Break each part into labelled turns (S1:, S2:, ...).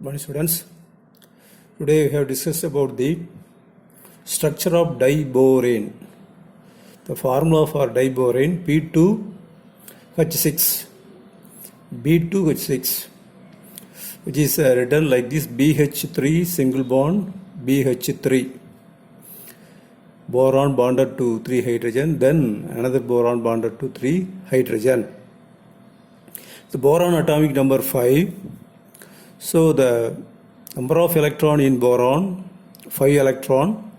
S1: Morning students. Today we have discussed about the structure of diborane. The formula for diborane P2H6 B2H6, which is written like this: BH3 single bond BH3, boron bonded to 3 hydrogen, then another boron bonded to 3 hydrogen. The boron atomic number 5. So the number of electron in boron, 5 electron.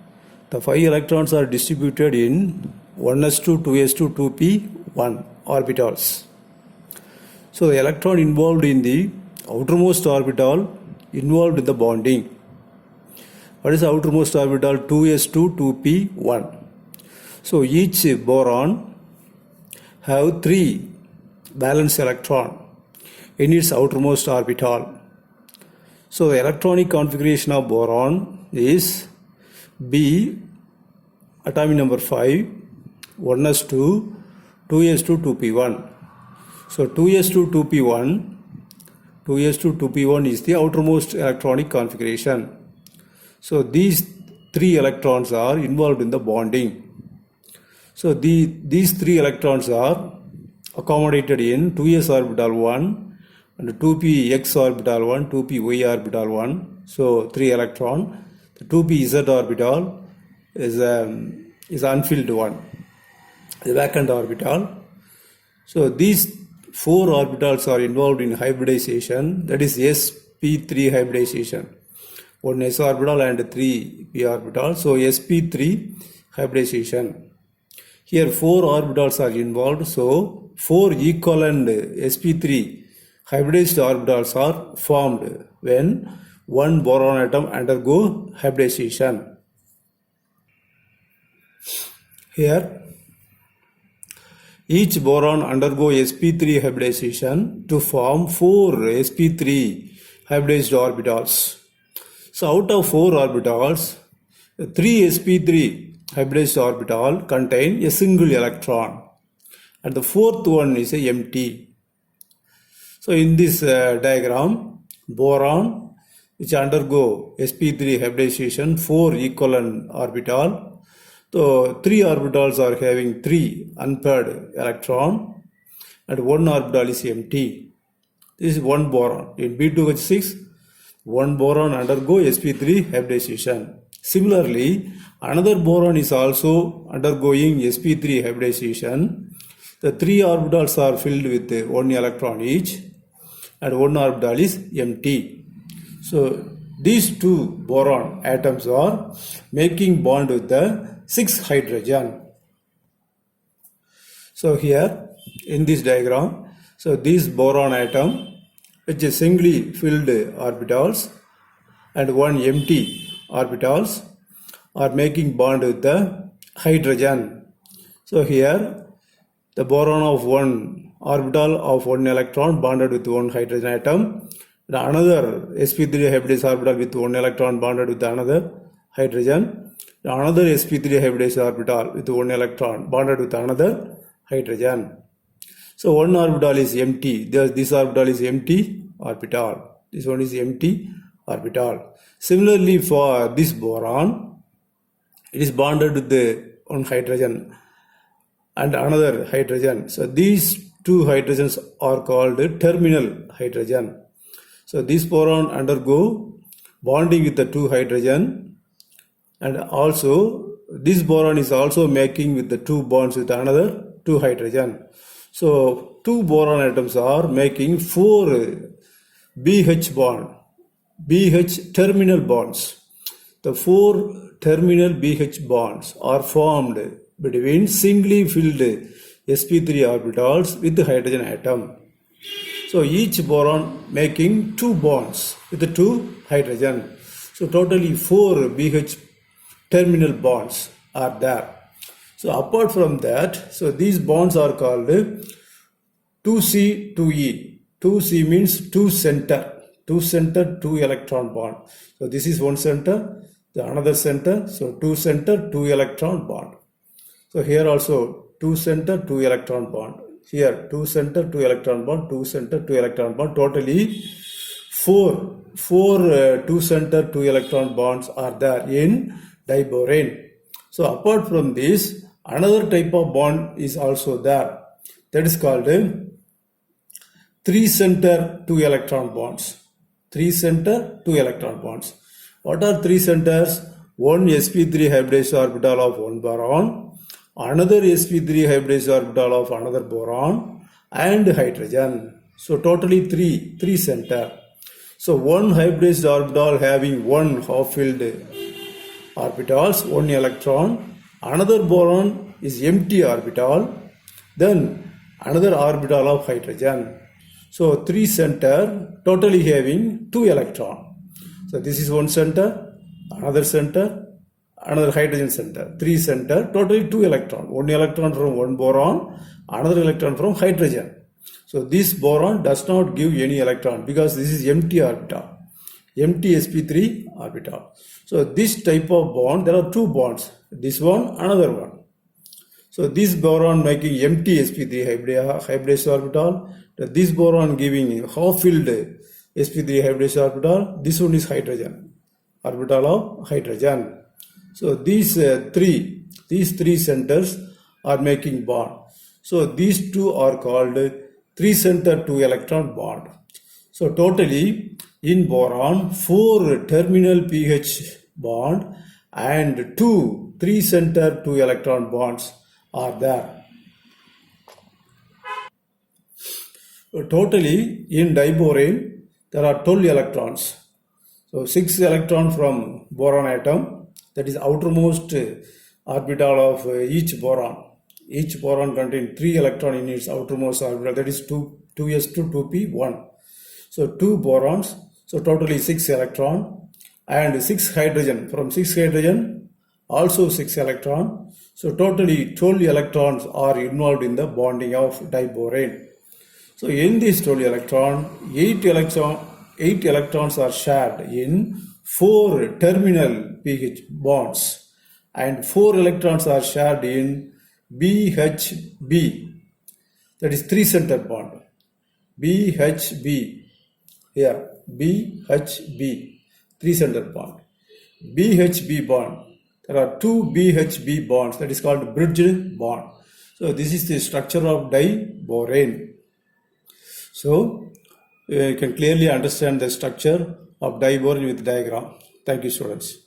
S1: The 5 electrons are distributed in 1s2, 2s2, 2p, 1 orbitals. So the electron involved in the outermost orbital involved in the bonding. What is the outermost orbital? 2s2, 2p, 1. So each boron have 3 valence electron in its outermost orbital. So the electronic configuration of boron is B, atomic number 5, 1s2, 2s2, 2p1. So 2s2, 2p1 is the outermost electronic configuration. So these 3 electrons are involved in the bonding. So these 3 electrons are accommodated in 2s orbital 1 and 2px orbital 1, 2py orbital 1. So 3 electron. The 2pz orbital is unfilled one, the vacant orbital. So these 4 orbitals are involved in hybridization, that is sp3 hybridization. 1 s orbital and 3 p orbital. So sp3 hybridization. Here 4 orbitals are involved. So 4 equivalent sp3 hybridized orbitals are formed when one boron atom undergo hybridization. Here each boron undergo sp3 hybridization to form 4 sp3 hybridized orbitals. So out of 4 orbitals, 3 sp3 hybridized orbital contain a single electron and the 4th one is empty. So in this diagram, boron which undergo sp3 hybridization, 4 equivalent orbital. So 3 orbitals are having 3 unpaired electron and 1 orbital is empty. This is one boron. In B2H6, one boron undergo sp3 hybridization. Similarly, another boron is also undergoing sp3 hybridization. The 3 orbitals are filled with 1 electron each and 1 orbital is empty. So these 2 boron atoms are making bond with the 6 hydrogen. So here in this diagram, so this boron atom which is singly filled orbitals and 1 empty orbitals are making bond with the hydrogen. So here the boron of 1 orbital of 1 electron bonded with 1 hydrogen atom, and another sp3 hybridized orbital with 1 electron bonded with another hydrogen, another sp3 hybridized orbital with 1 electron bonded with another hydrogen. So one orbital is empty. This orbital is empty orbital. This one is empty orbital. Similarly for this boron, it is bonded with the 1 hydrogen and another hydrogen. So these 2 hydrogens are called terminal hydrogen. So this boron undergo bonding with the 2 hydrogen, and also this boron is also making with the 2 bonds with another 2 hydrogen. So 2 boron atoms are making 4 BH bond, BH terminal bonds. The 4 terminal BH bonds are formed between singly filled sp3 orbitals with the hydrogen atom. So each boron making 2 bonds with the 2 hydrogen. So totally 4 BH terminal bonds are there. So apart from that, so these bonds are called 2C, 2E. 2C means 2 center, 2 center, 2 electron bond. So this is one center, the another center. So 2 center, 2 electron bond. So here also 2 center, 2 electron bond. Here 2 center, 2 electron bond, 2 center, 2 electron bond. Totally four two center two electron bonds are there in diborane. So apart from this, another type of bond is also there, that is called three center two electron bonds. Three center two electron bonds. What are three centers? One sp3 hybridized orbital of one boron, another sp3 hybridized orbital of another boron, and hydrogen. So totally three center. So one hybridized orbital having one half-filled orbitals, one electron, another boron is empty orbital, then another orbital of hydrogen. So three center totally having two electron. So this is one center, another center, another hydrogen center. Three center, totally two electron. One electron from one boron, another electron from hydrogen. So this boron does not give any electron because this is empty orbital, empty sp3 orbital. So this type of bond, there are two bonds, this one, another one. So this boron making empty sp3 hybridized orbital, this boron giving half-filled sp3 hybridized orbital, this one is hydrogen, orbital of hydrogen. So these three centers are making bond. So these two are called three center two electron bond. So totally in boron, 4 terminal pH bond and 2 three center two electron bonds are there. So totally in diborane there are 12 electrons. So 6 electrons from boron atom, that is outermost orbital of each boron. Each boron contains 3 electrons in its outermost orbital, that is 2s2 2p1. So 2 borons, so totally 6 electron, and 6 hydrogen. From 6 hydrogen also 6 electron. So totally 12 electrons are involved in the bonding of diborane. So in this 12 electron, 8 electrons are shared in 4 terminal pH bonds, and 4 electrons are shared in BHB, that is 3 center bond. BHB, here BHB, 3 center bond. BHB bond, there are 2 BHB bonds, that is called bridged bond. So this is the structure of diborane. So you can clearly understand the structure of diborane with diagram. Thank you, students.